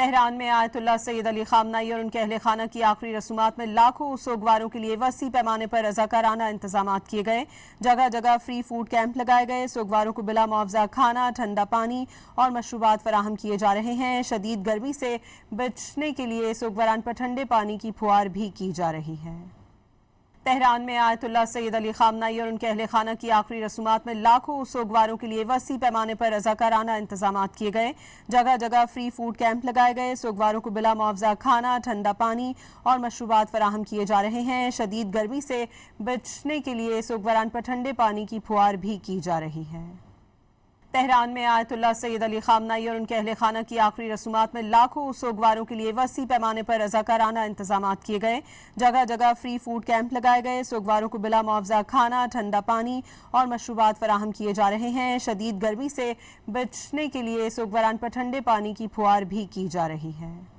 Tehran میں آیت اللہ سید علی خامنائی اور ان کے اہل خانہ کی آخری رسومات میں لاکھوں سوگواروں کے لیے وسیع پیمانے پر رضاکارانہ انتظامات کیے گئے۔ جگہ جگہ فری فوڈ کیمپ لگائے گئے۔ سوگواروں کو بلا معاوضہ کھانا، ٹھنڈا پانی اور مشروبات فراہم کیے جا رہے ہیں۔ شدید گرمی سے بچنے کے لیے سوگواران پر ٹھنڈے پانی کی پھوار بھی کی جا رہی ہے۔ تہران میں آیت اللہ سید علی خامنائی اور ان کے اہل خانہ کی آخری رسومات میں لاکھوں سوگواروں کے لیے وسیع پیمانے پر رضاکارانہ انتظامات کیے گئے۔ جگہ جگہ فری فوڈ کیمپ لگائے گئے۔ سوگواروں کو بلا معاوضہ کھانا، ٹھنڈا پانی اور مشروبات فراہم کیے جا رہے ہیں۔ شدید گرمی سے بچنے کے لیے سوگواران پر ٹھنڈے پانی کی پھوار بھی کی جا رہی ہے۔ تہران میں آیت اللہ سید علی خامنائی اور ان کے اہل خانہ کی آخری رسومات میں لاکھوں سوگواروں کے لیے وسیع پیمانے پر رضاکارانہ انتظامات کیے گئے۔ جگہ جگہ فری فوڈ کیمپ لگائے گئے۔ سوگواروں کو بلا معاوضہ کھانا، ٹھنڈا پانی اور مشروبات فراہم کیے جا رہے ہیں۔ شدید گرمی سے بچنے کے لیے سوگواران پر ٹھنڈے پانی کی پھوار بھی کی جا رہی ہے۔